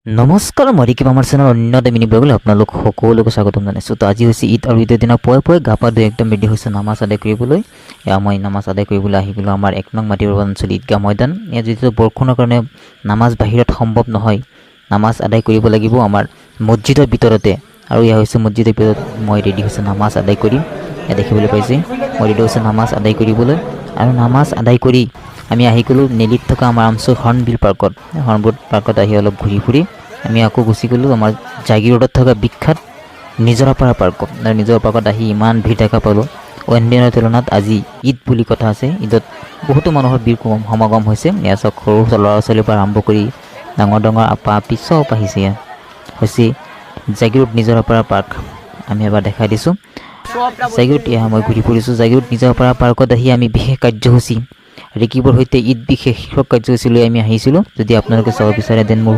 নমস্কাৰ মই ৰিকিব আমাৰ চেনেল অন্য এটা মিনি ব্লগলৈ আপোনালোক সকলোকে স্বাগতম জনাইছোঁ। তো আজি হৈছে ঈদ আৰু ঈদৰ দিনা পুৱাই গা পা ধুই একদম ৰেডি হৈছে নামাজ আদায় কৰিবলৈ। এয়া মই নামাজ আদায় কৰিবলৈ আহি গ'লোঁ আমাৰ 1 নং মাটিৰ অঞ্চল ঈদগাহ ময়দান। ইয়াত যিটো বৰষুণৰ কাৰণে নামাজ বাহিৰত সম্ভৱ নহয়, নামাজ আদায় কৰিব লাগিব আমাৰ মছজিদৰ ভিতৰতে। আৰু এয়া হৈছে মছজিদৰ ভিতৰত মই ৰেডি হৈছে নামাজ আদায় কৰিম। এয়া দেখিবলৈ পাইছে মই ৰেডি হৈছে নামাজ আদায় কৰিবলৈ। আৰু নামাজ আদায় কৰি আমি আহি গ'লোঁ নেলিত থকা আমাৰ আমচুৰ হৰ্ণবিল পাৰ্কত। হৰ্ণবিল পাৰ্কত আহি অলপ ঘূৰি ফুৰি আমি আকৌ গুচি গ'লোঁ আমাৰ জাগিৰ ৰোডত থকা বিখ্যাত নিজৰাপাৰা পাৰ্কত। আৰু নিজৰা পাৰ্কত আহি ইমান ভিৰ দেখা পালোঁ। অইন দিনৰ তুলনাত আজি ঈদ বুলি কথা আছে, ঈদত বহুতো মানুহৰ ভিৰ সমাগম হৈছে। এয়া চব সৰু ল'ৰা ছোৱালীৰ পৰা আৰম্ভ কৰি ডাঙৰ ডাঙৰ আপা আপি চব আহিছে। ইয়াত হৈছে জাগিৰোড নিজৰাপাৰা পাৰ্ক। আমি এবাৰ দেখাই দিছোঁ জাগিৰোড। এয়া মই ঘূৰি ফুৰিছোঁ জাগিৰোড নিজৰাপাৰা পাৰ্কত আহি আমি বিশেষ কাৰ্যসূচী ৰিকিবৰ সৈতে ঈদ বিশেষ কাৰ্যসূচী লৈ আমি আহিছিলোঁ। যদি আপোনালোকে চাব বিচাৰে দেন মোৰ